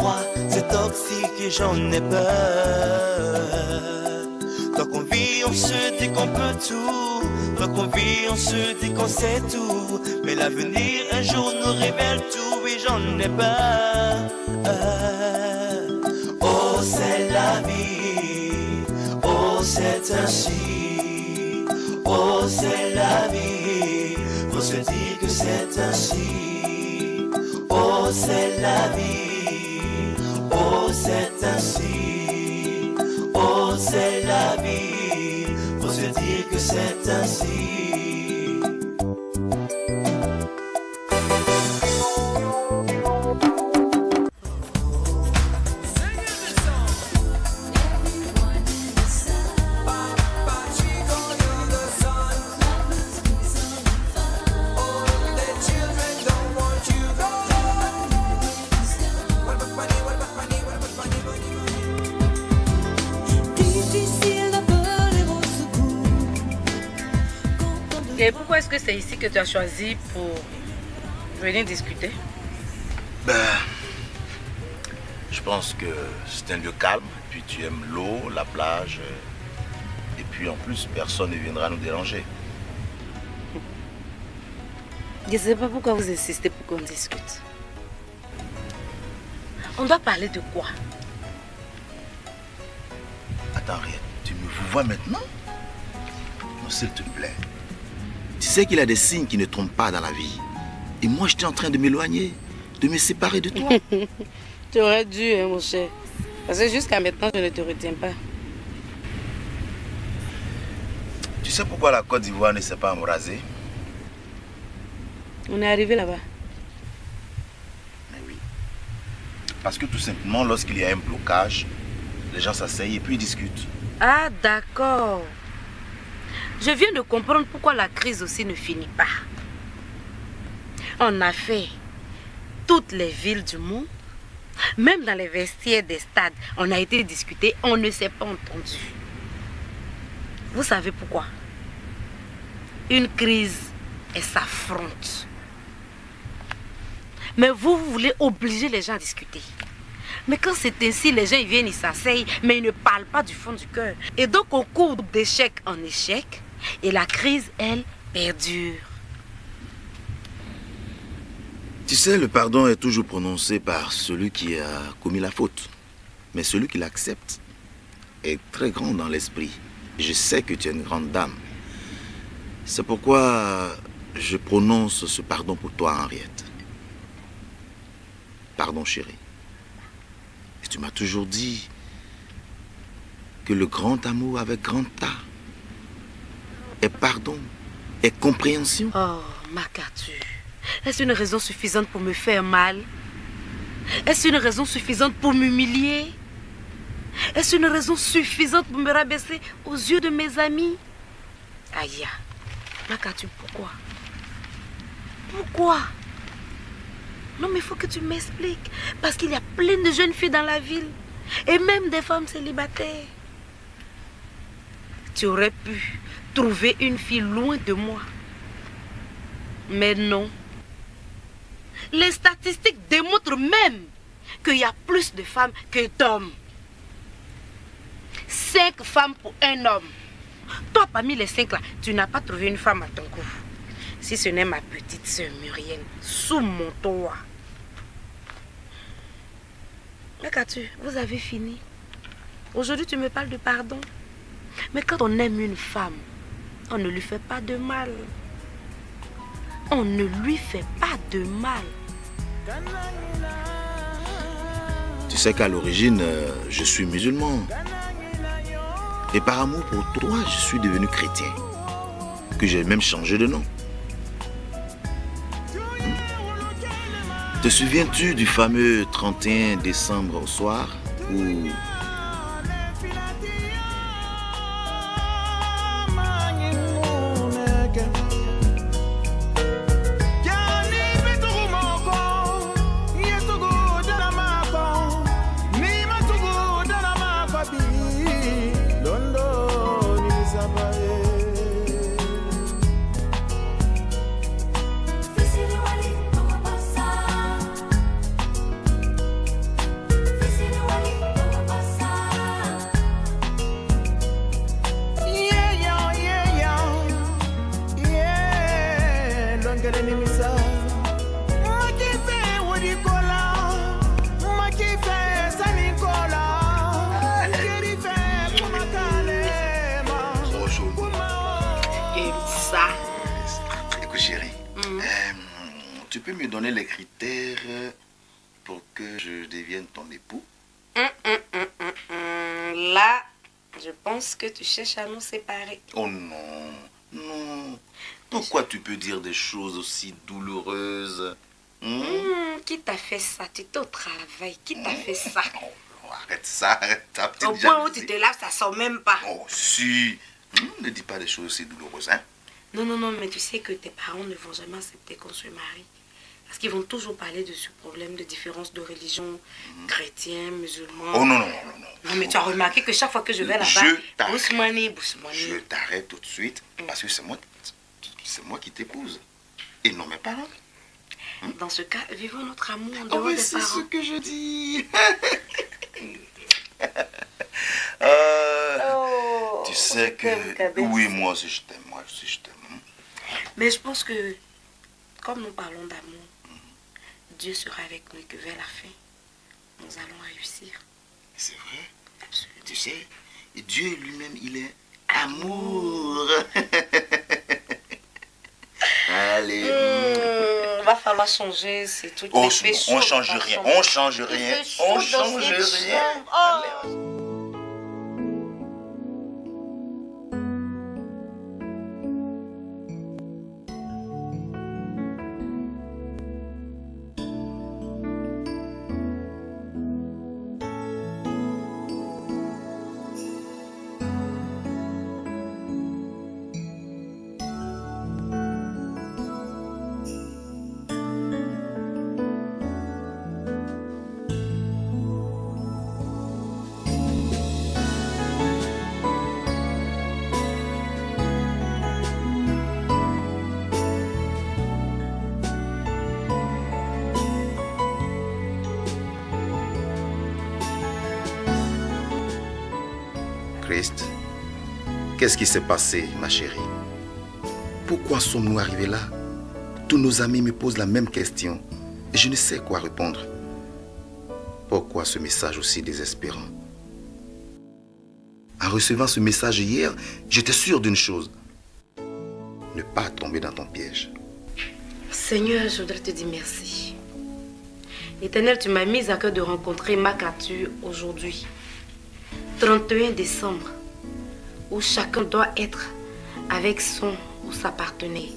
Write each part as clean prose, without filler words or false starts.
froid, c'est toxique et j'en ai peur. Tant qu'on vit, on se dit qu'on peut tout. Tant qu'on vit, on se dit qu'on sait tout. Mais l'avenir un jour nous révèle tout et j'en ai peur. Oh, c'est la vie. Oh, c'est ainsi. Oh, c'est la vie. Faut se dire que c'est ainsi. Oh, c'est la vie. Oh, c'est ainsi. Oh, c'est la vie. Faut se dire que c'est ainsi. Et pourquoi est-ce que c'est ici que tu as choisi pour venir discuter? Ben, je pense que c'est un lieu calme, puis tu aimes l'eau, la plage, et puis en plus, personne ne viendra nous déranger. Je ne sais pas pourquoi vous insistez pour qu'on discute. On doit parler de quoi? Attends, rien, tu me vois maintenant? Non, s'il te plaît. Tu sais qu'il y a des signes qui ne trompent pas dans la vie. Et moi, j'étais en train de m'éloigner, de me séparer de toi. Tu aurais dû, hein, mon cher. Parce que jusqu'à maintenant, je ne te retiens pas. Tu sais pourquoi la Côte d'Ivoire ne s'est pas embrasée? On est arrivé là-bas. Mais oui. Parce que tout simplement, lorsqu'il y a un blocage, les gens s'asseyent et puis ils discutent. Ah, d'accord. Je viens de comprendre pourquoi la crise aussi ne finit pas. On a fait toutes les villes du monde, même dans les vestiaires des stades, on a été discuté, on ne s'est pas entendu. Vous savez pourquoi? Une crise, elle s'affronte. Mais vous voulez obliger les gens à discuter. Mais quand c'est ainsi, les gens ils viennent, ils s'asseyent, mais ils ne parlent pas du fond du cœur. Et donc on court d'échec en échec, et la crise, elle, perdure. Tu sais, le pardon est toujours prononcé par celui qui a commis la faute. Mais celui qui l'accepte est très grand dans l'esprit. Je sais que tu es une grande dame. C'est pourquoi je prononce ce pardon pour toi, Henriette. Pardon, chérie. Et tu m'as toujours dit que le grand amour avec grand A est pardon, est compréhension. Oh, MacArthur, est-ce une raison suffisante pour me faire mal? Est-ce une raison suffisante pour m'humilier? Est-ce une raison suffisante pour me rabaisser aux yeux de mes amis? Aïe, MacArthur, pourquoi? Pourquoi? Non, mais il faut que tu m'expliques. Parce qu'il y a plein de jeunes filles dans la ville. Et même des femmes célibataires. Tu aurais pu trouver une fille loin de moi. Mais non. Les statistiques démontrent même qu'il y a plus de femmes que d'hommes. 5 femmes pour un homme. Toi, parmi les 5 là, tu n'as pas trouvé une femme à ton goût. Si ce n'est ma petite sœur Muriel, sous mon toit. MacArthur, vous avez fini. Aujourd'hui, tu me parles de pardon. Mais quand on aime une femme, on ne lui fait pas de mal. On ne lui fait pas de mal. Tu sais qu'à l'origine, je suis musulman. Et par amour pour toi, je suis devenu chrétien. Que j'ai même changé de nom. Te souviens-tu du fameux 31 décembre au soir où... peux me donner les critères pour que je devienne ton époux? Là, je pense que tu cherches à nous séparer. Oh non, non. Pourquoi tu peux dire des choses aussi douloureuses? Qui t'a fait ça? Tu étais au travail. Qui t'a fait ça? Oh, arrête ça, arrête ta petite Au point jalousie. où tu te laves, ça sort même pas. Oh, si. Ne dis pas des choses aussi douloureuses, hein? Non, non, non, mais tu sais que tes parents ne vont jamais accepter qu'on se marie. Parce qu'ils vont toujours parler de ce problème de différence de religion, chrétien, musulman. Oh non, non, non, non. Non, mais tu as remarqué que chaque fois que je vais là-bas, Bousmani. Je t'arrête tout de suite parce que c'est moi qui t'épouse. Et non mes parents. Dans ce cas, vivons notre amour en Oh, dehors mais des c'est parents. ce que je dis. Tu sais que... Oui, moi aussi je t'aime, moi aussi je t'aime. Mais je pense que, comme nous parlons d'amour, Dieu sera avec nous et que vers la fin, nous allons réussir. C'est vrai. Absolument. Tu sais, Dieu lui-même, il est amour. Allez. Va falloir changer ces trucs. Oh, on change rien, on change rien, on change rien. Allez. Christ, qu'est-ce qui s'est passé, ma chérie? Pourquoi sommes-nous arrivés là? Tous nos amis me posent la même question et je ne sais quoi répondre. Pourquoi ce message aussi désespérant? En recevant ce message hier, j'étais sûr d'une chose. Ne pas tomber dans ton piège. Seigneur, je voudrais te dire merci. Éternel, tu m'as mis à cœur de rencontrer Makatu aujourd'hui. 31 décembre, où chacun doit être avec son ou sa partenaire.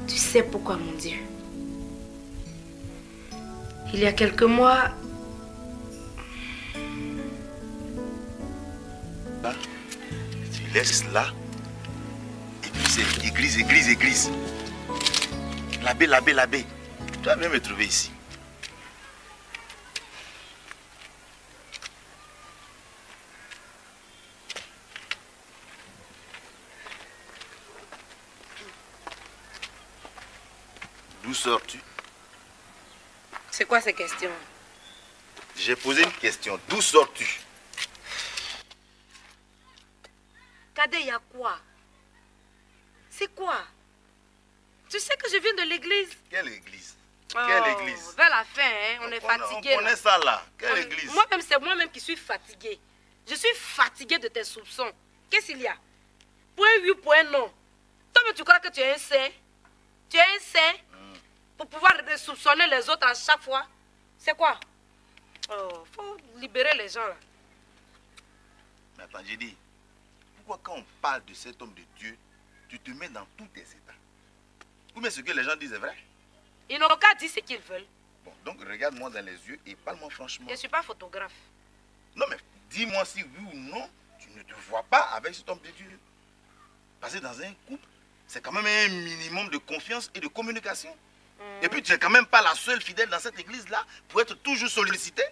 Tu sais pourquoi, mon Dieu? Il y a quelques mois... Là, tu laisses là, et puis c'est église. L'abbé. Tu vas bien me trouver ici. D'où sors-tu? C'est quoi ces questions? J'ai posé une question. D'où sors-tu? Cadet, il y a quoi? C'est quoi? Tu sais que je viens de l'église. Quelle église? Oh, Quelle église? vers la fin, hein, on est fatigué. On connaît ça là. Quelle église? Moi-même, c'est moi-même qui suis fatiguée. Je suis fatiguée de tes soupçons. Qu'est-ce qu'il y a? Point oui, point non. Toi, tu crois que tu es un saint? Tu es un saint? Pour pouvoir soupçonner les autres à chaque fois? C'est quoi? Oh, faut libérer les gens là. Mais attends, j'ai dit, pourquoi quand on parle de cet homme de Dieu, tu te mets dans tous tes états? Ou bien ce que les gens disent est vrai? Ils n'ont qu'à dire ce qu'ils veulent. Bon, donc regarde-moi dans les yeux et parle-moi franchement. Je ne suis pas photographe. Non, mais dis-moi si oui ou non, tu ne te vois pas avec cet homme de Dieu. Parce que dans un couple, c'est quand même un minimum de confiance et de communication. Et puis tu n'es quand même pas la seule fidèle dans cette église-là pour être toujours sollicitée.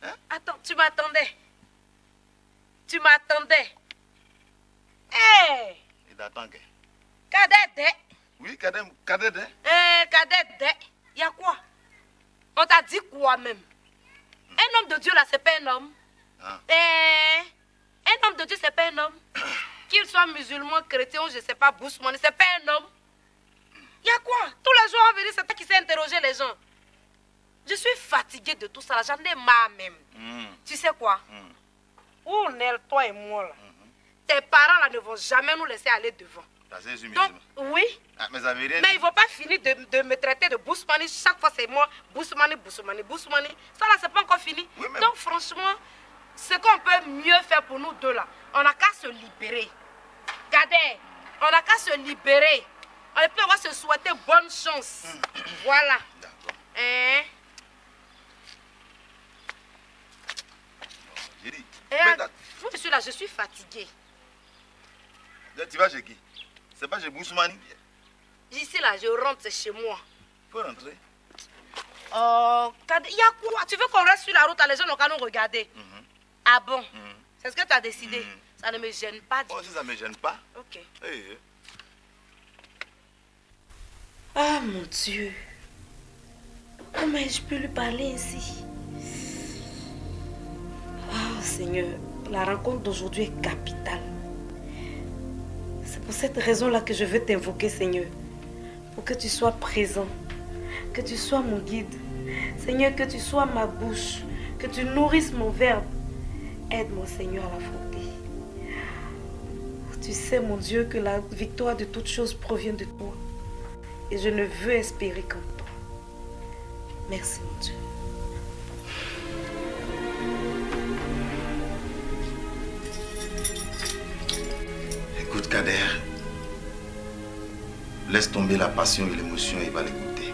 Hein? Attends, tu m'attendais? Tu m'attendais? Hé! Et d'attendre que... Cadet! Oui, cadet, cadet. Cadet, il y a quoi? On t'a dit quoi même? Un homme de Dieu là, c'est pas un homme. Ah. Un homme de Dieu, c'est pas un homme. Qu'il soit musulman, chrétien ou je sais pas, bousman, c'est pas un homme. Il y a quoi? Tous les jours, on va venir, c'est toi qui sais interroger les gens. Je suis fatiguée de tout ça, j'en ai marre même. Tu sais quoi? Où on est, toi et moi là? Tes parents là ne vont jamais nous laisser aller devant. Donc, oui. Ah, mais ça veut rien Mais il ne faut pas finir de me traiter de Bousmani. Chaque fois, c'est moi. Bousmani. Ça, là, c'est pas encore fini. Oui, mais... Donc, franchement, ce qu'on peut mieux faire pour nous deux, là, on n'a qu'à se libérer. Regardez, on n'a qu'à se libérer. On va se souhaiter bonne chance. Voilà. D'accord. Hein? J'ai dit. Vous, monsieur, là, je suis fatiguée. Tu vas chez qui? C'est pas chez Bousmani? Ici, là, je rentre chez moi. Faut rentrer. Oh, il y a quoi? Tu veux qu'on reste sur la route, les gens n'ont qu'à nous regarder. Ah bon? C'est ce que tu as décidé? Ça ne me gêne pas. Oh, si ça ne me gêne pas. Ok. Hey. Ah, mon Dieu. Comment ai-je pu lui parler ainsi? Ah, Seigneur, la rencontre d'aujourd'hui est capitale. C'est pour cette raison-là que je veux t'invoquer, Seigneur. Pour que tu sois présent. Que tu sois mon guide. Seigneur, que tu sois ma bouche. Que tu nourrisses mon verbe. Aide-moi, Seigneur, à l'affronter. Tu sais, mon Dieu, que la victoire de toutes choses provient de toi. Et je ne veux espérer qu'en toi. Merci, mon Dieu. Écoute, Kader, laisse tomber la passion et l'émotion et va l'écouter.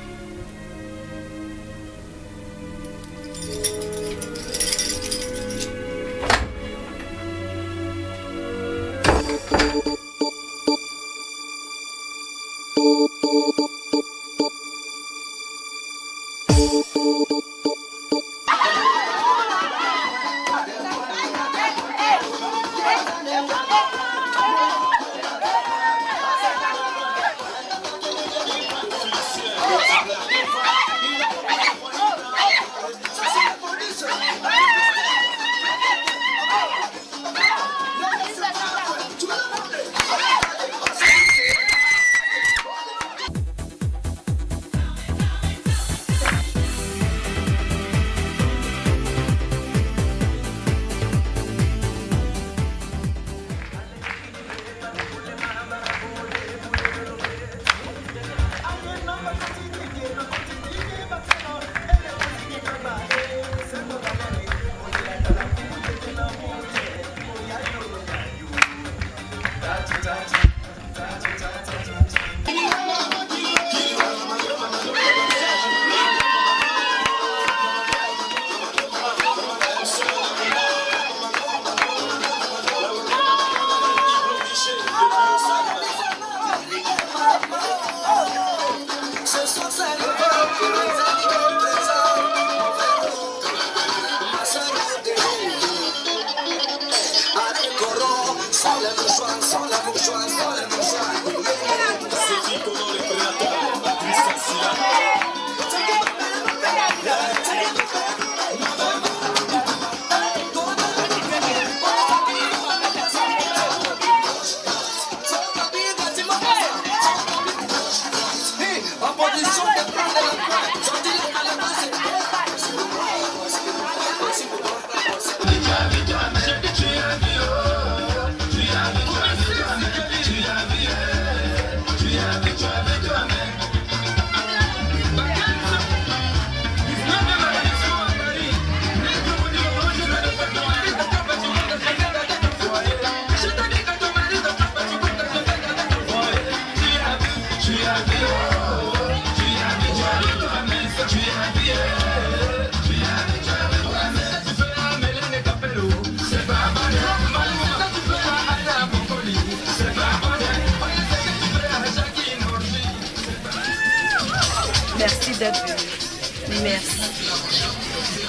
Merci d'être venu. Merci.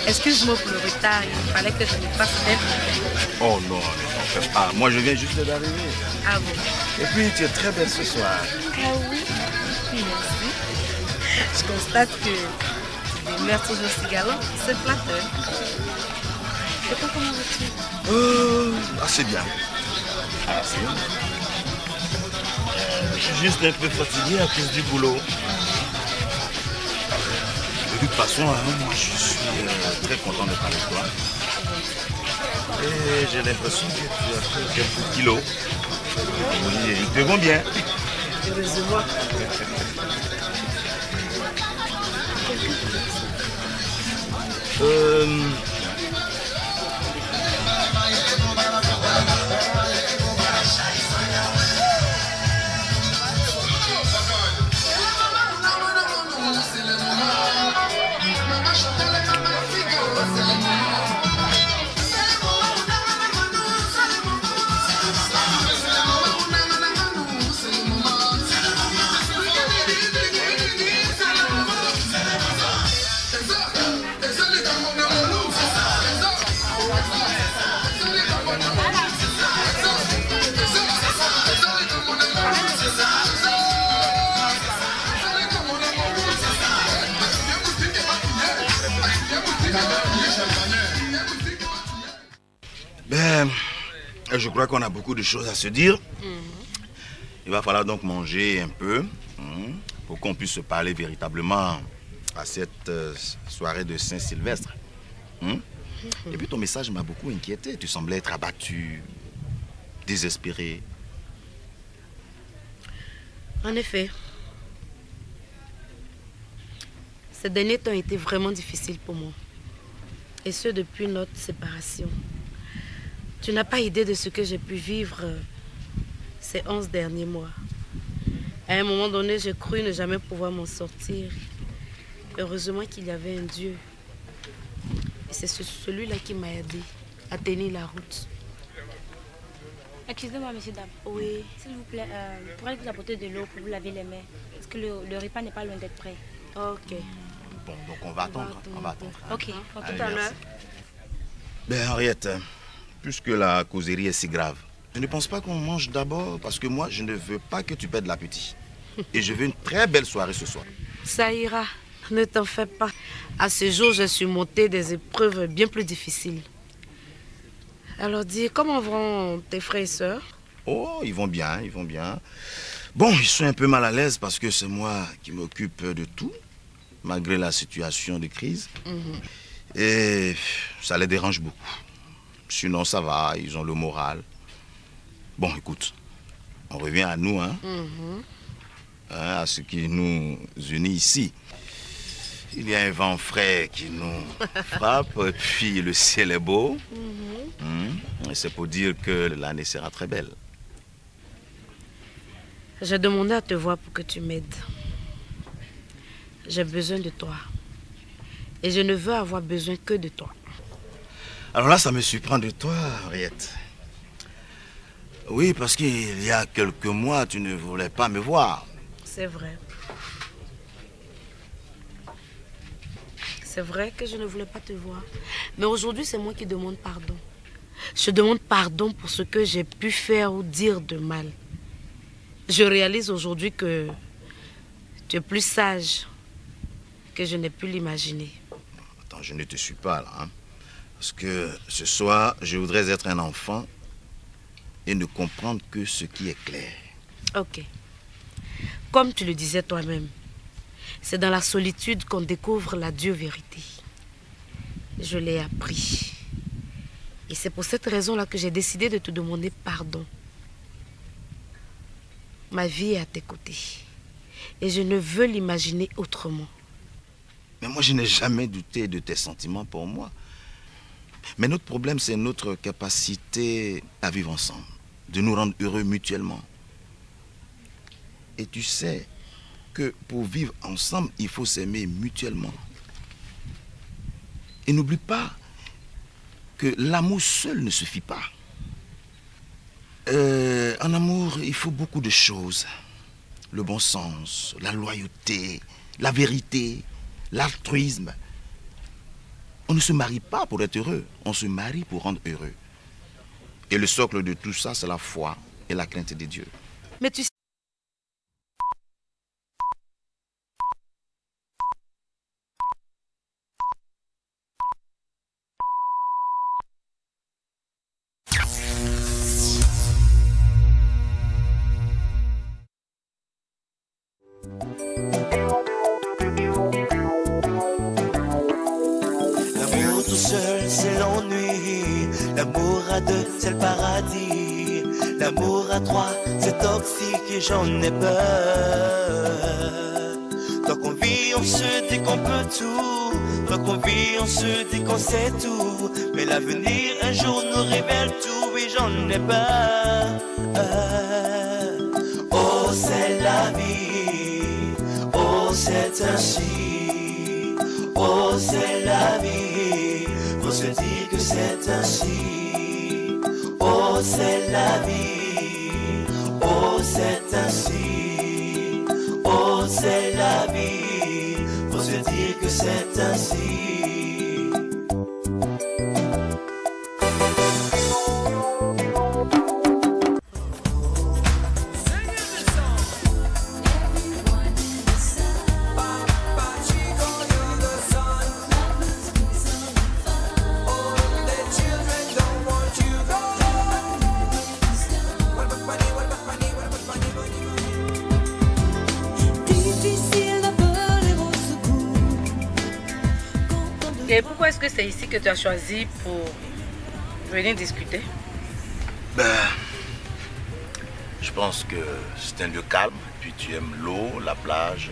Excuse-moi pour le retard, il fallait que je me fasse d'être. Oh non, ne t'en fais pas. Moi, je viens juste d'arriver. Ah bon? Et puis, tu es très belle ce soir. Ah oui? Merci. Je constate que les mères toujours aussi galant, c'est flatteur. Et toi, comment vas-tu? Assez bien. Assez bien. Je suis juste un peu fatigué à cause du boulot. De toute façon, moi je suis très content de parler de toi. Et j'ai l'impression que tu as pris quelques kilos. Oui, ils te vont bien. Heureusement. Ben, je crois qu'on a beaucoup de choses à se dire. Il va falloir donc manger un peu pour qu'on puisse se parler véritablement à cette soirée de Saint-Sylvestre. Et puis ton message m'a beaucoup inquiété. Tu semblais être abattu, désespéré. En effet, ces derniers temps ont été vraiment difficiles pour moi. Et ce, depuis notre séparation. Tu n'as pas idée de ce que j'ai pu vivre ces 11 derniers mois. À un moment donné, j'ai cru ne jamais pouvoir m'en sortir. Heureusement qu'il y avait un Dieu. Et c'est celui-là qui m'a aidé à tenir la route. Excusez-moi, monsieur, dame. Oui. S'il vous plaît, pourrais-vous vous apporter de l'eau pour vous laver les mains? Parce que le repas n'est pas loin d'être prêt. Ok. Bon, donc on va attendre. On va attendre. Ok, À ok. tout à l'heure. Ben Henriette, puisque la causerie est si grave, je ne pense pas qu'on mange d'abord parce que moi, je ne veux pas que tu perdes l'appétit. Et je veux une très belle soirée ce soir. Ça ira. Ne t'en fais pas. À ce jour, j'ai surmonté des épreuves bien plus difficiles. Alors dis, comment vont tes frères et sœurs? Oh, ils vont bien, ils vont bien. Bon, ils sont un peu mal à l'aise parce que c'est moi qui m'occupe de tout, malgré la situation de crise. Et ça les dérange beaucoup. Sinon, ça va, ils ont le moral. Bon, écoute, on revient à nous, hein, à ce qui nous unit ici. Il y a un vent frais qui nous frappe, et puis le ciel est beau. Et c'est pour dire que l'année sera très belle. J'ai demandé à te voir pour que tu m'aides. J'ai besoin de toi. Et je ne veux avoir besoin que de toi. Alors là, ça me surprend de toi, Henriette. Oui, parce qu'il y a quelques mois, tu ne voulais pas me voir. C'est vrai. C'est vrai que je ne voulais pas te voir. Mais aujourd'hui, c'est moi qui demande pardon. Je demande pardon pour ce que j'ai pu faire ou dire de mal. Je réalise aujourd'hui que tu es plus sage que je n'ai pu l'imaginer. Attends, je ne te suis pas là. Hein? Parce que ce soir, je voudrais être un enfant et ne comprendre que ce qui est clair. Ok. Comme tu le disais toi-même, c'est dans la solitude qu'on découvre la Dieu vérité. Je l'ai appris. Et c'est pour cette raison-là que j'ai décidé de te demander pardon. Ma vie est à tes côtés. Et je ne veux l'imaginer autrement. Mais moi, je n'ai jamais douté de tes sentiments pour moi. Mais notre problème, c'est notre capacité à vivre ensemble, de nous rendre heureux mutuellement. Et tu sais que pour vivre ensemble, il faut s'aimer mutuellement. Et n'oublie pas que l'amour seul ne suffit pas. En amour, il faut beaucoup de choses. Le bon sens, la loyauté, la vérité, l'altruisme. On ne se marie pas pour être heureux, on se marie pour rendre heureux. Et le socle de tout ça, c'est la foi et la crainte de Dieu. Mais tu sais... L'amour tout seul, c'est l'ennui. L'amour à deux, c'est le paradis. L'amour à trois, c'est toxique et j'en ai peur. Tant qu'on vit, on se dit qu'on peut tout. Tant qu'on vit, on se dit qu'on sait tout. Mais l'avenir un jour nous révèle tout et j'en ai peur. Oh, c'est la vie. Oh, c'est ainsi. Oh, c'est la vie. Faut se dire que c'est ainsi. Oh, c'est la vie. Oh, c'est ainsi. Oh, c'est la vie. Faut se dire que c'est ainsi. Et pourquoi est-ce que c'est ici que tu as choisi pour venir discuter? Je pense que c'est un lieu calme, puis tu aimes l'eau, la plage,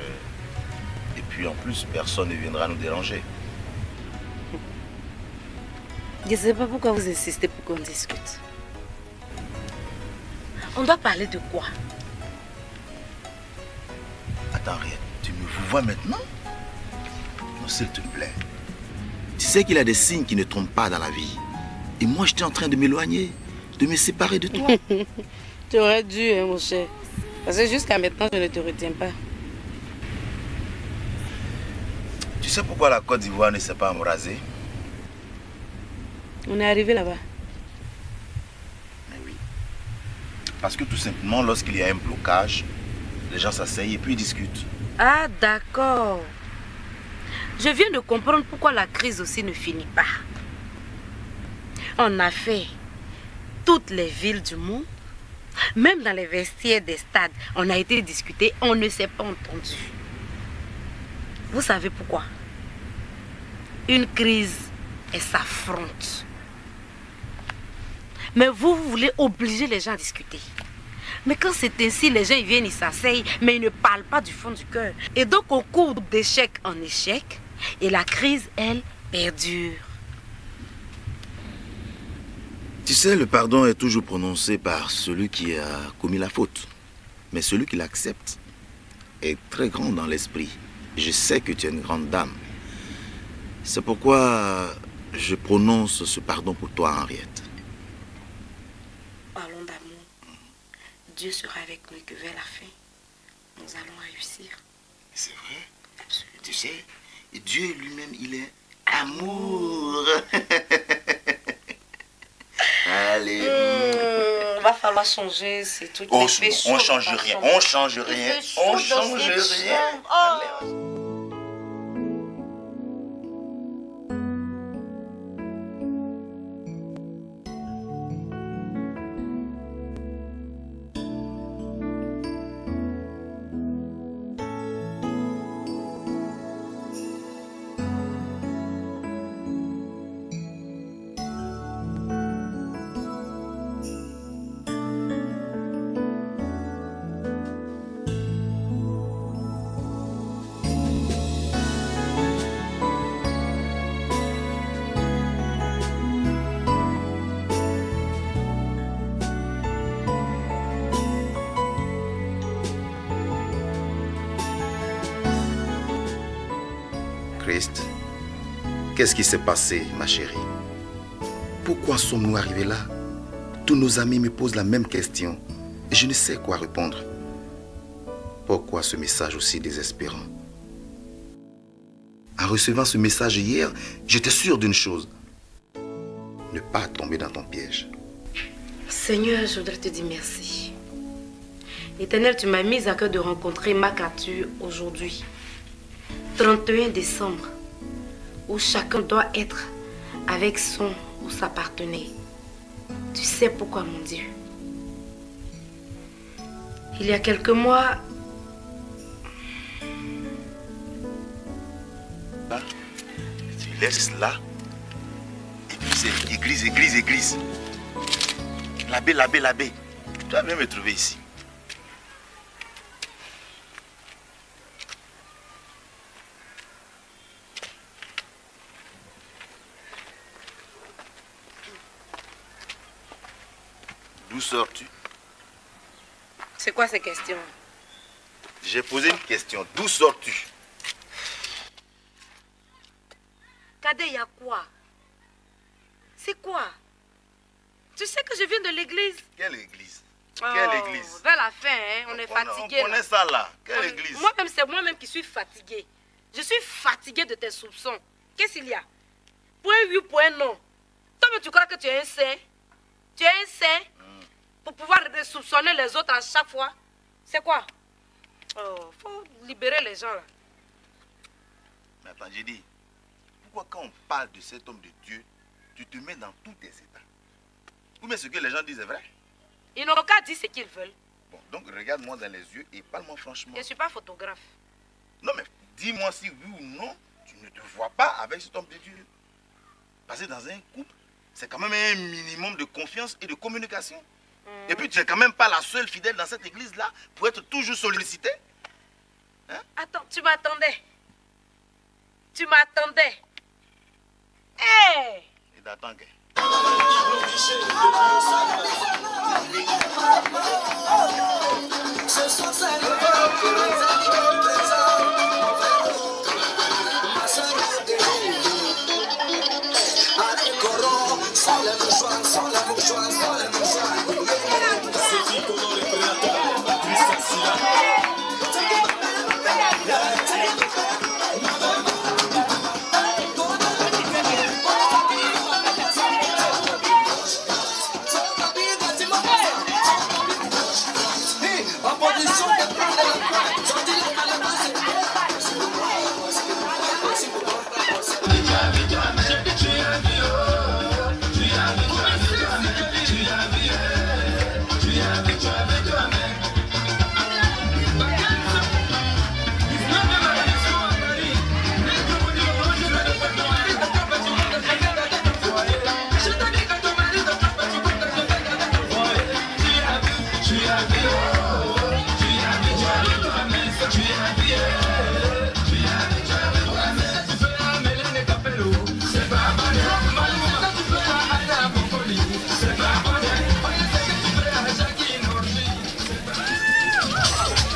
et puis en plus, personne ne viendra nous déranger. Je ne sais pas pourquoi vous insistez pour qu'on discute. On doit parler de quoi? Attends, rien. Tu me vois maintenant? Non, s'il te plaît. Tu sais qu'il y a des signes qui ne trompent pas dans la vie. Et moi, j'étais en train de m'éloigner, de me séparer de toi. Tu aurais dû, hein, mon cher. Parce que jusqu'à maintenant, je ne te retiens pas. Tu sais pourquoi la Côte d'Ivoire ne s'est pas embrasée? On est arrivé là-bas. Mais oui. Parce que tout simplement, lorsqu'il y a un blocage, les gens s'asseyent et puis ils discutent. Ah, d'accord. Je viens de comprendre pourquoi la crise aussi ne finit pas. On a fait toutes les villes du monde, même dans les vestiaires des stades, on a été discuté, on ne s'est pas entendu. Vous savez pourquoi? Une crise, elle s'affronte. Mais vous voulez obliger les gens à discuter. Mais quand c'est ainsi, les gens ils viennent, ils s'asseyent, mais ils ne parlent pas du fond du cœur. Et donc on court d'échec en échec, et la crise, elle, perdure. Tu sais, le pardon est toujours prononcé par celui qui a commis la faute. Mais celui qui l'accepte est très grand dans l'esprit. Je sais que tu es une grande dame. C'est pourquoi je prononce ce pardon pour toi, Henriette. Parlons d'amour. Dieu sera avec nous et que vers la fin, nous allons réussir. C'est vrai? Absolument. Tu sais, Dieu lui-même, il est amour. Allez. Va falloir changer, c'est tout. Oh, on change rien, on change rien, on change rien. Allez. Christ, qu'est-ce qui s'est passé, ma chérie? Pourquoi sommes-nous arrivés là? Tous nos amis me posent la même question et je ne sais quoi répondre. Pourquoi ce message aussi désespérant? En recevant ce message hier, j'étais sûr d'une chose. Ne pas tomber dans ton piège. Seigneur, je voudrais te dire merci. Éternel, tu m'as mis à cœur de rencontrer Makatu aujourd'hui. 31 décembre, où chacun doit être avec son ou sa partenaire. Tu sais pourquoi, mon Dieu? Il y a quelques mois, Tu laisses là, et puis c'est église. L'abbé. Tu vas bien me trouver ici. D'où sors-tu? C'est quoi ces questions? J'ai posé une question. D'où sors-tu? Cadet, il y a quoi? C'est quoi? Tu sais que je viens de l'église. Quelle église? Oh, Quelle église? vers la fin, hein, on est fatigué. On connaît ça là. Quelle église? Moi-même, c'est moi-même qui suis fatigué. Je suis fatigué de tes soupçons. Qu'est-ce qu'il y a? Point oui, point non. Toi, mais tu crois que tu es un saint? Tu es un saint? Pour pouvoir soupçonner les autres à chaque fois? C'est quoi? Oh, faut libérer les gens là. Mais attends, j'ai dit, pourquoi quand on parle de cet homme de Dieu, tu te mets dans tous tes états? Ou mais ce que les gens disent est vrai? Ils n'ont qu'à dire ce qu'ils veulent. Bon, donc regarde-moi dans les yeux et parle-moi franchement. Je ne suis pas photographe. Non, mais dis-moi si oui ou non, tu ne te vois pas avec cet homme de Dieu. Parce que dans un couple, c'est quand même un minimum de confiance et de communication. Et puis, tu n'es quand même pas la seule fidèle dans cette église-là pour être toujours sollicitée. Hein? Attends, tu m'attendais? Tu m'attendais? Hé! Et d'attendre que...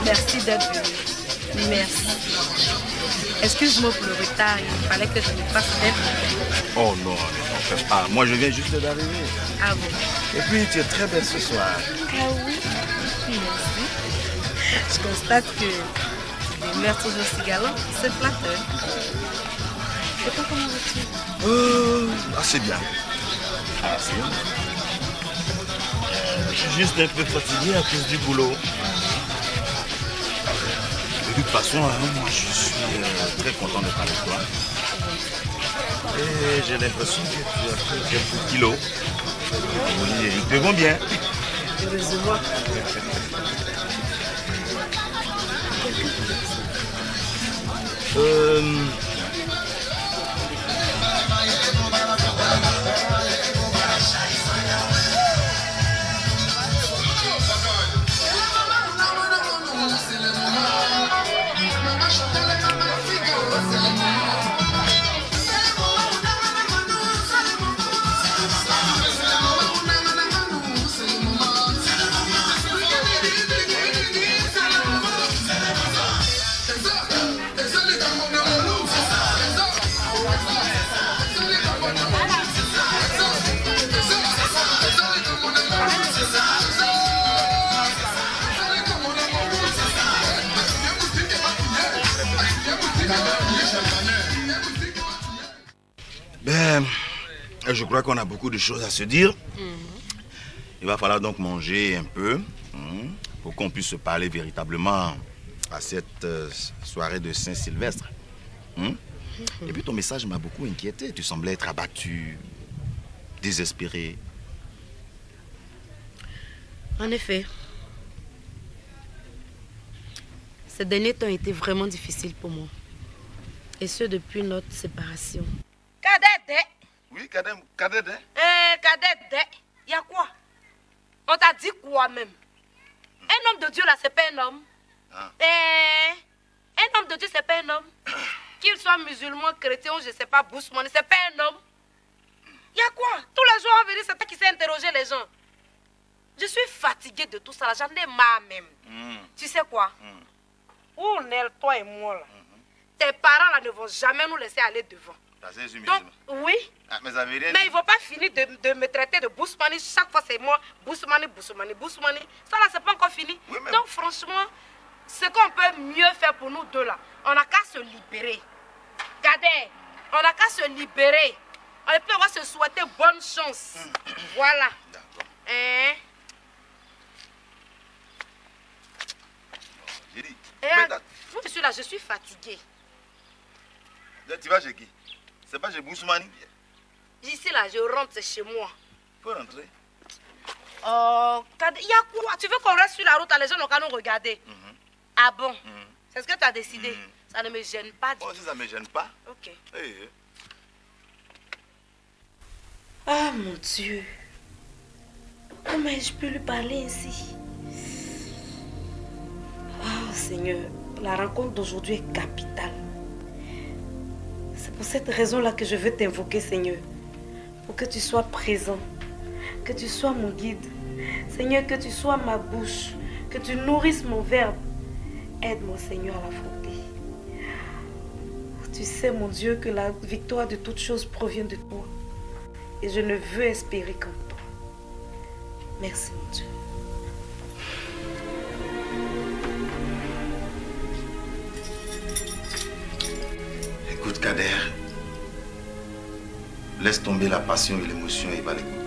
Merci d'être venu. Merci. Excuse-moi pour le retard, il fallait que je me fasse d'être. Oh non, ne t'en fais pas. Moi, je viens juste d'arriver. Ah bon? Et puis, tu es très belle ce soir. Ah oui? Merci. Je constate que des mères toujours aussi galantes, c'est flatteur. Et toi, comment vas-tu? Assez bien. Assez bien. Je suis juste un peu fatigué à cause du boulot. De toute façon, moi je suis très content d'être avec toi. Et j'ai l'impression que tu as pris quelques kilos. Oui, ils te vont bien. Heureusement. Ben, je crois qu'on a beaucoup de choses à se dire. Il va falloir donc manger un peu pour qu'on puisse se parler véritablement à cette soirée de Saint-Sylvestre. Et puis ton message m'a beaucoup inquiété. Tu semblais être abattu, désespéré. En effet, ces derniers temps ont été vraiment difficiles pour moi. Et ce, depuis notre séparation. Cadette! Oui, Cadet. Cadette, il y a quoi? On t'a dit quoi même? homme de Dieu là, c'est pas un homme. Ah. Un homme de Dieu, c'est pas un homme. Qu'il soit musulman, chrétien, je sais pas, bousman, c'est pas un homme. Il y a quoi? Tous les jours, on va venir, c'est toi qui sais interroger les gens. Je suis fatiguée de tout ça, j'en ai marre même. Tu sais quoi? Où Nel, toi et moi là, tes parents là ne vont jamais nous laisser aller devant. Donc, oui. Ah, mais ça veut rien mais ils ne vont pas finir de me traiter de bousmani. Chaque fois, c'est moi, bousmani, bousmani, bousmani. Ça là, c'est pas encore fini. Oui, mais... Donc, franchement, ce qu'on peut mieux faire pour nous deux là, on n'a qu'à se libérer. Regardez, on n'a qu'à se libérer. Et puis on va se souhaiter bonne chance. Voilà. D'accord. J'ai dit. Moi, je suis là, je suis fatiguée. Tu vas chez qui? C'est pas chez Boussoumani? Ici là, je rentre chez moi. Tu peux rentrer? Il y a quoi? Tu veux qu'on reste sur la route, les gens n'ont qu'à nous regarder. Ah bon? C'est ce que tu as décidé? Ça ne me gêne pas. Oh, si ça ne me gêne pas. Ok. Hey. Ah mon Dieu. Comment je peux lui parler ainsi? Ah Seigneur, la rencontre d'aujourd'hui est capitale. C'est pour cette raison-là que je veux t'invoquer, Seigneur. Pour que tu sois présent. Que tu sois mon guide. Seigneur, que tu sois ma bouche. Que tu nourrisses mon verbe. Aide-moi, Seigneur, à l'affronter. Tu sais, mon Dieu, que la victoire de toutes choses provient de toi. Et je ne veux espérer qu'en toi. Merci, mon Dieu. Écoute, Kader. Laisse tomber la passion et l'émotion et va l'écouter.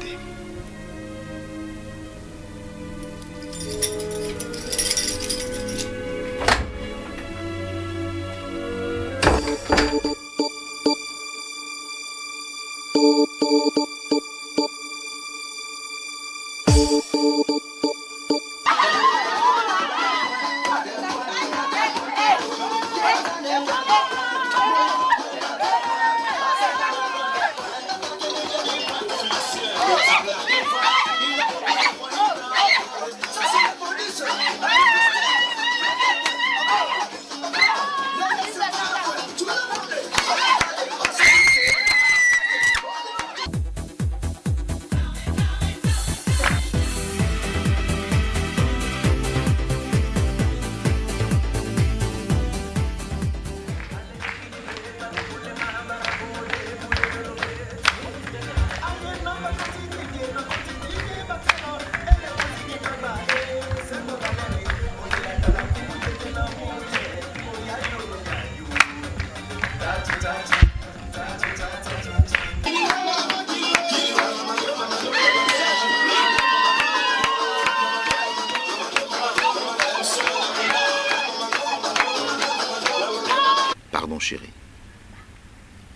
Pardon, chérie.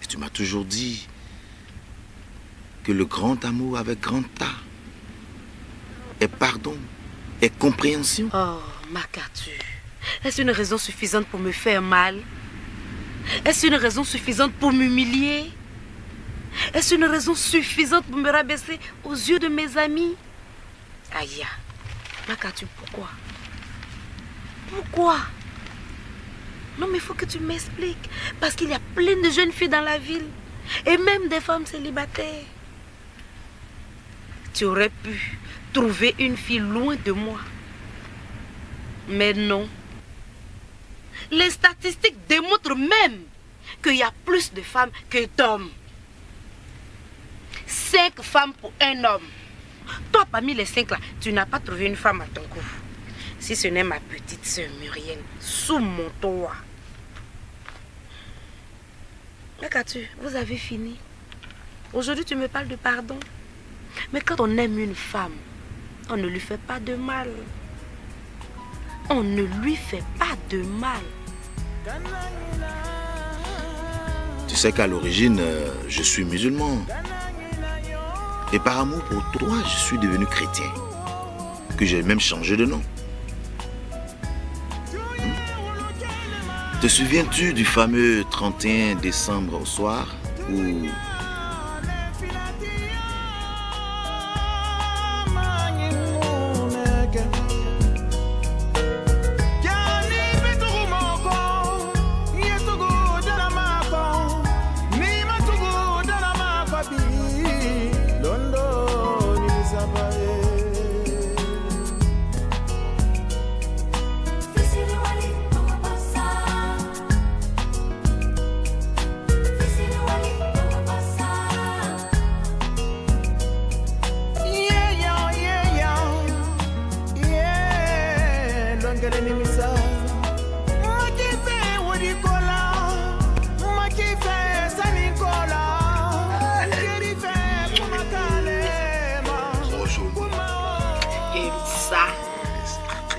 Et tu m'as toujours dit que le grand amour avec grand A est pardon, est compréhension. Oh, Makatu, est-ce une raison suffisante pour me faire mal? Est-ce une raison suffisante pour m'humilier? Est-ce une raison suffisante pour me rabaisser aux yeux de mes amis? Aïe, Makatu, pourquoi? Pourquoi? Non, mais il faut que tu m'expliques. Parce qu'il y a plein de jeunes filles dans la ville. Et même des femmes célibataires. Tu aurais pu trouver une fille loin de moi. Mais non. Les statistiques démontrent même qu'il y a plus de femmes que d'hommes. 5 femmes pour un homme. Toi, parmi les 5 là, tu n'as pas trouvé une femme à ton goût. Si ce n'est ma petite sœur Muriel, sous mon toit. Makatu, vous avez fini. Aujourd'hui, tu me parles de pardon. Mais quand on aime une femme, on ne lui fait pas de mal. On ne lui fait pas de mal. Tu sais qu'à l'origine, je suis musulman. Et par amour pour toi, je suis devenu chrétien. Que j'ai même changé de nom. Te souviens-tu du fameux 31 décembre au soir où ça.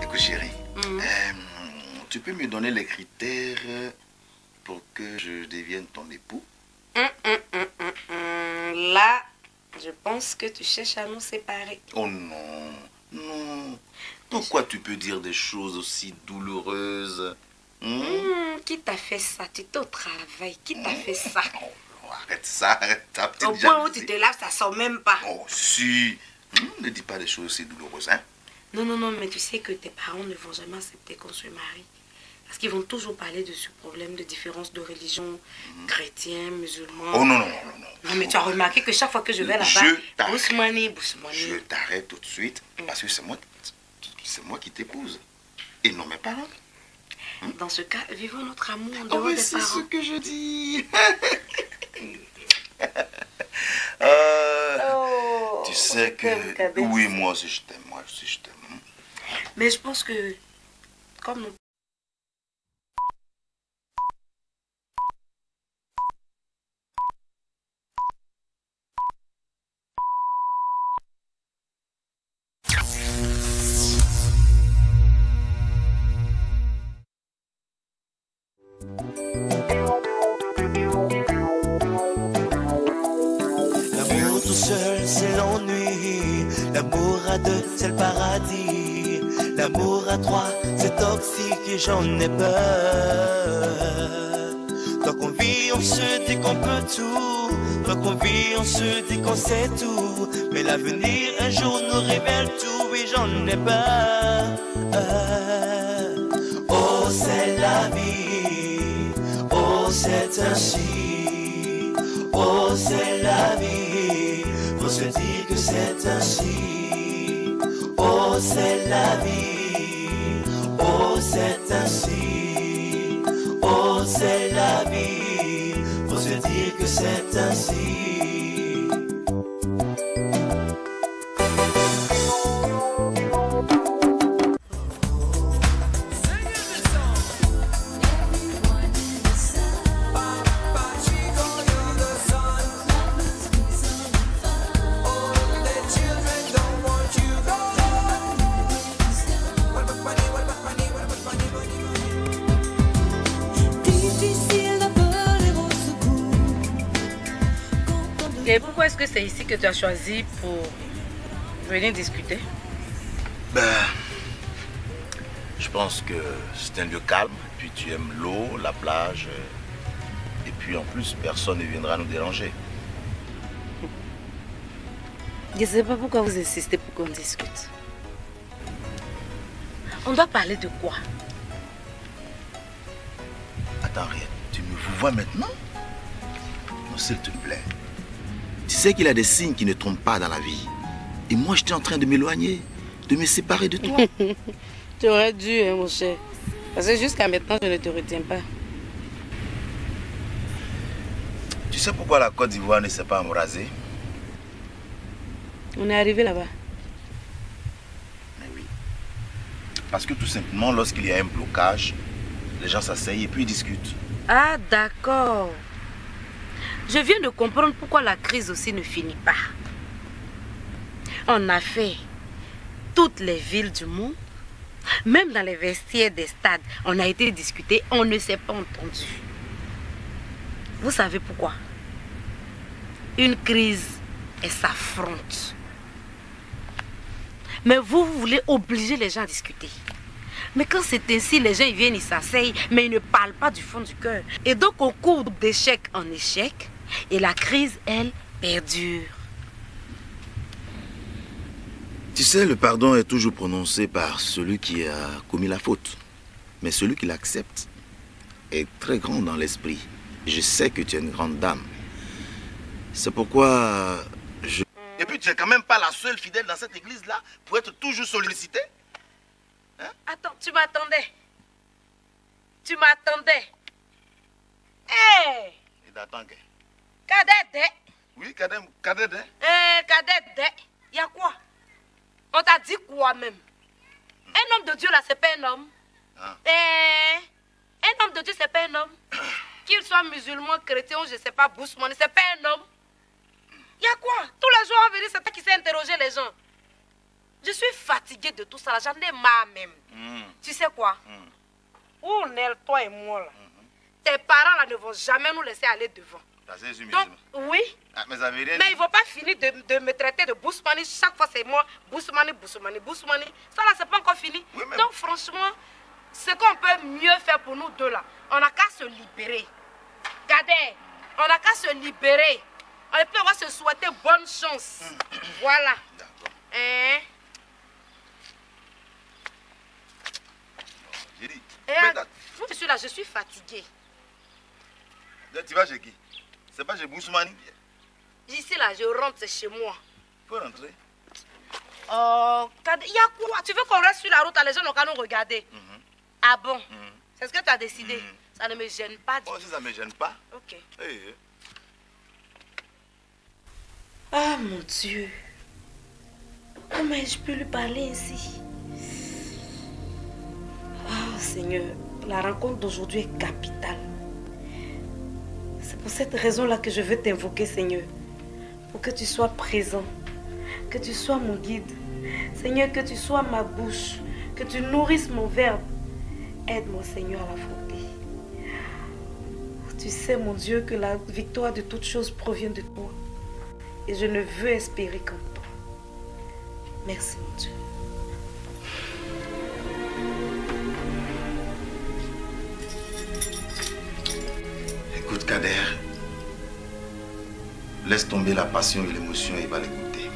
Écoute chérie, tu peux me donner les critères pour que je devienne ton époux? Là, je pense que tu cherches à nous séparer. Oh non, non. Pourquoi tu peux dire des choses aussi douloureuses? Qui t'a fait ça? Tu étais au travail. Qui t'a fait ça? Oh, arrête ça, arrête ta petite Au point où jalousie. tu te laves, ça sort même pas. Oh si. Ne dis pas des choses aussi douloureuses, hein? Non, non, non, mais tu sais que tes parents ne vont jamais accepter qu'on se marie. Parce qu'ils vont toujours parler de ce problème de différence de religion, chrétien, musulman. Oh non, non, non, non. Non, mais tu as remarqué que chaque fois que je vais là-bas, Bousmani, Bousmani. Je t'arrête tout de suite parce que c'est moi qui t'épouse. Et non mes parents. Dans ce cas, vivons notre amour en Oh, dehors mais des c'est parents. ce que je dis. Tu sais que... Cadet. Oui, moi aussi je t'aime, moi aussi je t'aime. Mais je pense que, comme nous... L'amour tout seul, c'est l'ennui. L'amour à deux, c'est le paradis. L'amour à trois, c'est toxique et j'en ai peur. Tant qu'on vit, on se dit qu'on peut tout. Tant qu'on vit, on se dit qu'on sait tout. Mais l'avenir, un jour, nous révèle tout et j'en ai peur. Oh, c'est la vie. Oh, c'est ainsi. Oh, c'est la vie. Faut se dire que c'est ainsi. Oh, c'est la vie. Oh, c'est ainsi. Oh, c'est la vie. Faut se dire que c'est ainsi. Et pourquoi est-ce que c'est ici que tu as choisi pour venir discuter? Ben, je pense que c'est un lieu calme. Puis tu aimes l'eau, la plage. Et puis en plus, personne ne viendra nous déranger. Je ne sais pas pourquoi vous insistez pour qu'on discute. On doit parler de quoi? Attends, rien. Tu me vois maintenant? Non, s'il te plaît. Tu sais qu'il y a des signes qui ne trompent pas dans la vie. Et moi, j'étais en train de m'éloigner, de me séparer de toi. Tu aurais dû, hein, mon cher. Parce que jusqu'à maintenant, je ne te retiens pas. Tu sais pourquoi la Côte d'Ivoire ne s'est pas embrasée? On est arrivé là-bas. Mais oui. Parce que tout simplement, lorsqu'il y a un blocage, les gens s'asseyent et puis ils discutent. Ah, d'accord. Je viens de comprendre pourquoi la crise aussi ne finit pas. On a fait toutes les villes du monde, même dans les vestiaires des stades, on a été discuté, on ne s'est pas entendu. Vous savez pourquoi? Une crise, elle s'affronte. Mais vous voulez obliger les gens à discuter. Mais quand c'est ainsi, les gens ils viennent, ils s'asseyent, mais ils ne parlent pas du fond du cœur. Et donc on court d'échec en échec, et la crise, elle, perdure. Tu sais, le pardon est toujours prononcé par celui qui a commis la faute. Mais celui qui l'accepte est très grand dans l'esprit. Je sais que tu es une grande dame. C'est pourquoi je... Et puis tu n'es quand même pas la seule fidèle dans cette église-là pour être toujours sollicitée. Hein? Attends, tu m'attendais? Tu m'attendais? Hé! Et d'attendre que... Cadette! Oui, cadette. Cadette! Il y a quoi? On t'a dit quoi même? Un homme de Dieu là, c'est pas un homme. Ah. Un homme de Dieu, c'est pas un homme. Qu'il soit musulman, chrétien ou je sais pas, bousman, c'est pas un homme. Il y a quoi? Tous les jours, on va venir, c'est toi qui sais interroger les gens. Je suis fatiguée de tout ça, là. J'en ai marre même. Tu sais quoi? Où on est, toi et moi, là? Tes parents là ne vont jamais nous laisser aller devant. Donc, oui. Ah, mais ça veut rien mais ils ne vont pas finir de me traiter de Bousmani. Chaque fois, c'est moi. Bousmani. Ça là, c'est pas encore fini. Oui, mais... Donc, franchement, ce qu'on peut mieux faire pour nous deux là, on n'a qu'à se libérer. Regardez, on n'a qu'à se libérer. On peut avoir se souhaiter bonne chance. Voilà. D'accord. Hein? J'ai dit. Vous, monsieur là, je suis fatiguée. Tu vas chez qui? C'est pas chez Bousmani? Ici là, je rentre chez moi. Faut rentrer. Oh, il y a quoi? Tu veux qu'on reste sur la route, les gens n'ont qu'à nous regarder. Ah bon? C'est ce que tu as décidé? Ça ne me gêne pas. Oh, si ça ne me gêne pas. Ok. Hey. Ah mon Dieu. Comment je peux lui parler ainsi? Ah Seigneur, la rencontre d'aujourd'hui est capitale. C'est pour cette raison-là que je veux t'invoquer, Seigneur. Pour que tu sois présent. Que tu sois mon guide. Seigneur, que tu sois ma bouche. Que tu nourrisses mon verbe. Aide-moi, Seigneur, à l'affronter. Tu sais, mon Dieu, que la victoire de toutes choses provient de toi. Et je ne veux espérer qu'en toi. Merci, mon Dieu. Écoute, Kader. Laisse tomber la passion et l'émotion et va l'écouter.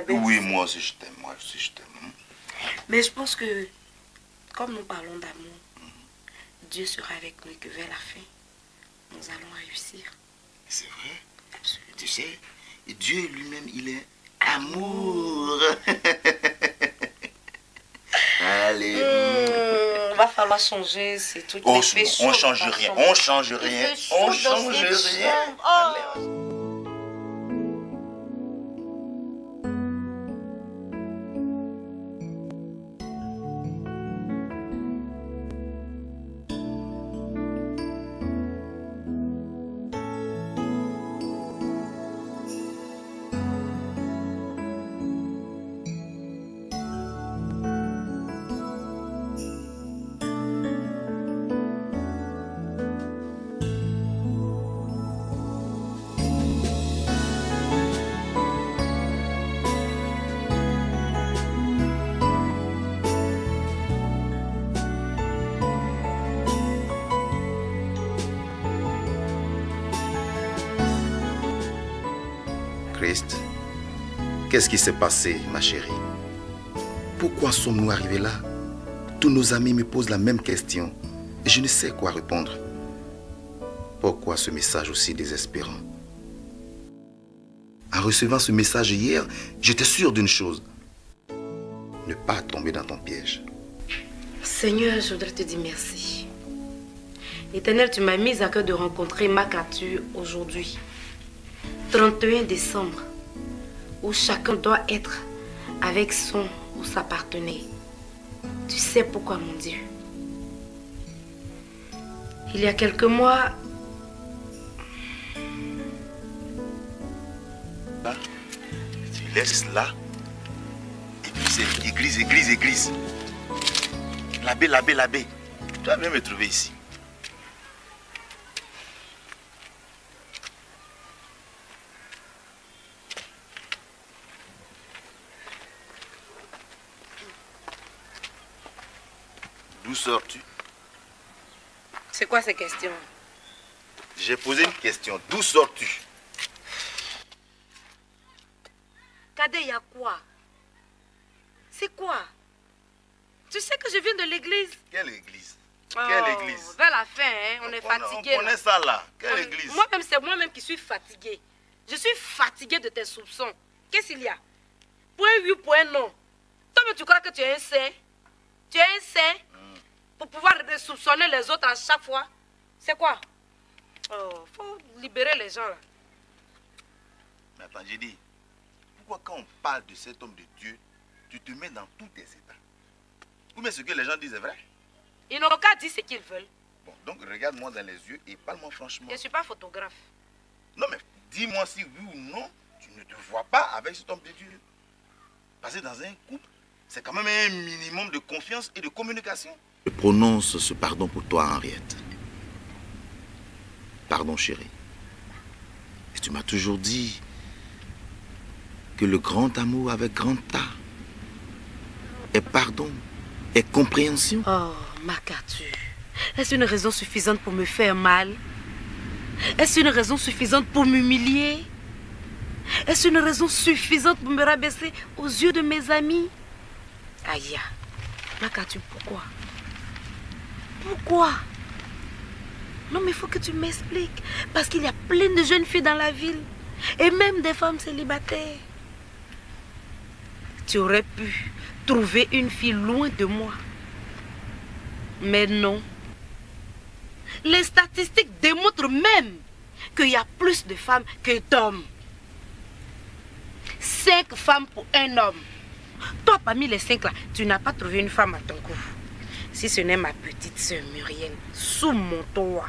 Oui, moi aussi je t'aime, Mais je pense que, comme nous parlons d'amour, Dieu sera avec nous et que vers la fin, nous allons réussir. C'est vrai? Absolument. Tu sais, Dieu lui-même, il est amour. Allez. Va falloir changer ces trucs. Oh, on change rien, on change rien, on change rien. Oh. Christ, qu'est-ce qui s'est passé, ma chérie? Pourquoi sommes-nous arrivés là? Tous nos amis me posent la même question et je ne sais quoi répondre. Pourquoi ce message aussi désespérant? En recevant ce message hier, j'étais sûr d'une chose. Ne pas tomber dans ton piège. Seigneur, je voudrais te dire merci. Éternel, tu m'as mis à cœur de rencontrer Makatu aujourd'hui. 31 décembre, où chacun doit être avec son ou sa partenaire. Tu sais pourquoi, mon Dieu? Il y a quelques mois... Là, tu laisses là, et puis c'est église. L'abbé. Tu vas bien me trouver ici. D'où sors-tu? C'est quoi ces questions? J'ai posé une question. D'où sors-tu? Cadet, il y a quoi? C'est quoi? Tu sais que je viens de l'église. Quelle église? Oh, Quelle église? vers la fin, hein, on est fatigué. On connaît ça là. Quelle église? Moi-même, c'est moi-même qui suis fatigué. Je suis fatigué de tes soupçons. Qu'est-ce qu'il y a? Point oui, point non. Toi, tu crois que tu es un saint? Tu es un saint? Pour pouvoir soupçonner les autres à chaque fois? C'est quoi? Oh, faut libérer les gens là. Mais attends, j'ai dit, pourquoi quand on parle de cet homme de Dieu, tu te mets dans tous tes états? Ou bien ce que les gens disent est vrai? Ils n'ont qu'à dire ce qu'ils veulent. Bon, donc regarde-moi dans les yeux et parle-moi franchement. Je ne suis pas photographe. Non, mais dis-moi si oui ou non, tu ne te vois pas avec cet homme de Dieu. Parce que dans un couple, c'est quand même un minimum de confiance et de communication. Je prononce ce pardon pour toi, Henriette. Pardon, chérie. Et tu m'as toujours dit que le grand amour avec grand A est pardon, est compréhension. Oh, Makatu, est-ce une raison suffisante pour me faire mal? Est-ce une raison suffisante pour m'humilier? Est-ce une raison suffisante pour me rabaisser aux yeux de mes amis? Aïe, Makatu, pourquoi? Pourquoi? Non, mais il faut que tu m'expliques. Parce qu'il y a plein de jeunes filles dans la ville. Et même des femmes célibataires. Tu aurais pu trouver une fille loin de moi. Mais non. Les statistiques démontrent même qu'il y a plus de femmes que d'hommes. 5 femmes pour un homme. Toi, parmi les 5 là, tu n'as pas trouvé une femme à ton goût. Si ce n'est ma petite sœur Muriel, sous mon toit.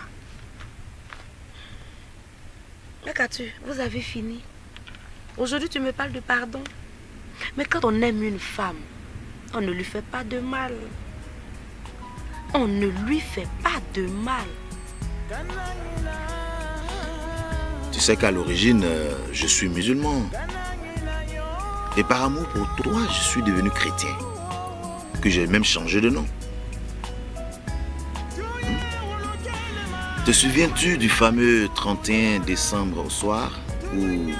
Makatu, vous avez fini. Aujourd'hui, tu me parles de pardon. Mais quand on aime une femme, on ne lui fait pas de mal. On ne lui fait pas de mal. Tu sais qu'à l'origine, je suis musulman. Et par amour pour toi, je suis devenu chrétien. Que j'ai même changé de nom. Te souviens-tu du fameux 31 décembre au soir où...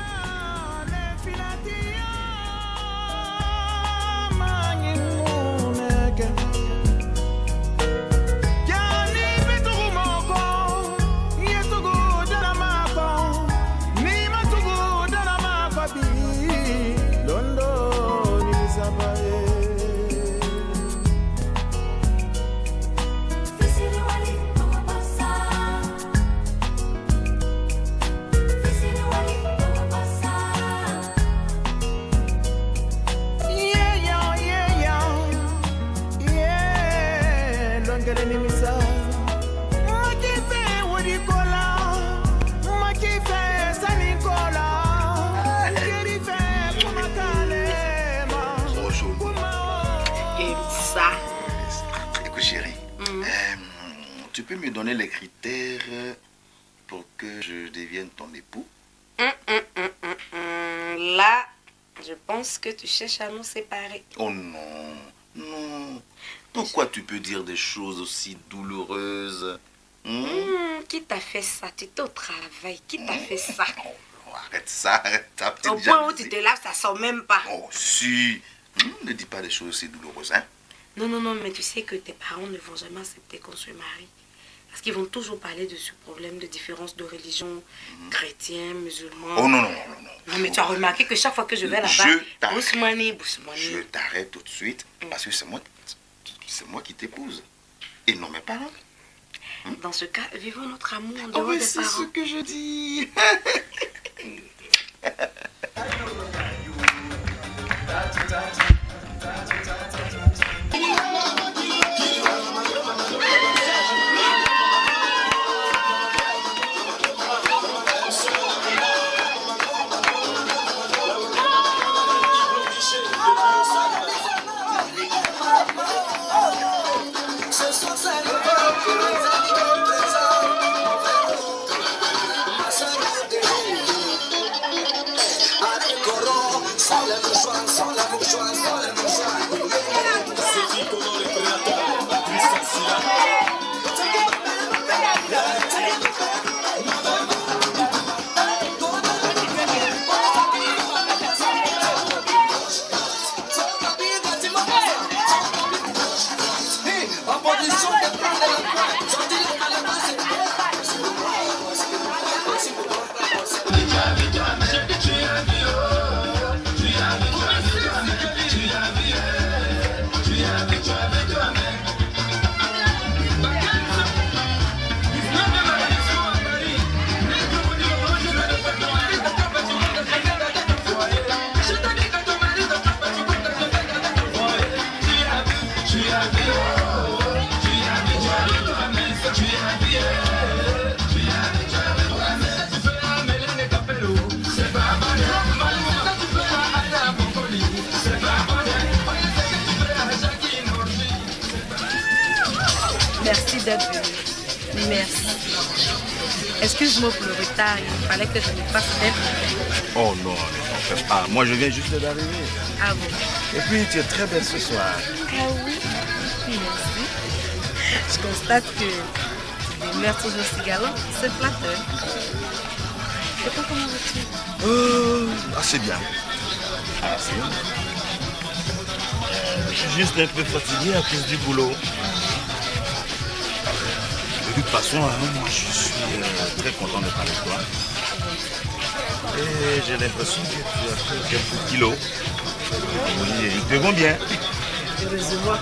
Tu peux me donner les critères pour que je devienne ton époux? Là, je pense que tu cherches à nous séparer. Oh non, non. Pourquoi tu peux dire des choses aussi douloureuses? Qui t'a fait ça? Tu étais au travail. Qui t'a fait ça? Oh, arrête ça, arrête ta petite jalousie. Au point où jalousie. tu te laves, ça sort même pas. Oh si. Ne dis pas des choses aussi douloureuses, hein? Non, non, non, mais tu sais que tes parents ne vont jamais accepter qu'on se marie. Parce qu'ils vont toujours parler de ce problème de différence de religion, chrétien, musulman. Oh non, non, non, non. Non, mais tu as remarqué que chaque fois que je vais là-bas, Bousmani. Je t'arrête tout de suite parce que c'est moi qui t'épouse. Et non mes parents. Dans ce cas, vivons notre amour en Oh dehors oui, des c'est parents. ce que je dis. Ce soir, Merci d'être venu. Merci. Excuse-moi pour le retard, il fallait que je me fasse d'être. Oh non, ne t'en fais pas. Moi, je viens juste d'arriver. Ah bon? Et puis, tu es très belle ce soir. Ah oui? Merci. Je constate que les mères toujours aussi galantes, c'est flatteur. Et toi, comment vas-tu? Assez bien. Assez bien. Je suis juste un peu fatigué à cause du boulot. De toute façon, moi je suis très content de parler de toi. Et j'ai l'impression que tu as pris quelques kilos. Oui, ils te vont bien. Heureusement.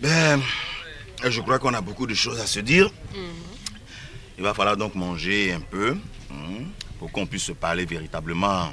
Ben, je crois qu'on a beaucoup de choses à se dire. Il va falloir donc manger un peu pour qu'on puisse se parler véritablement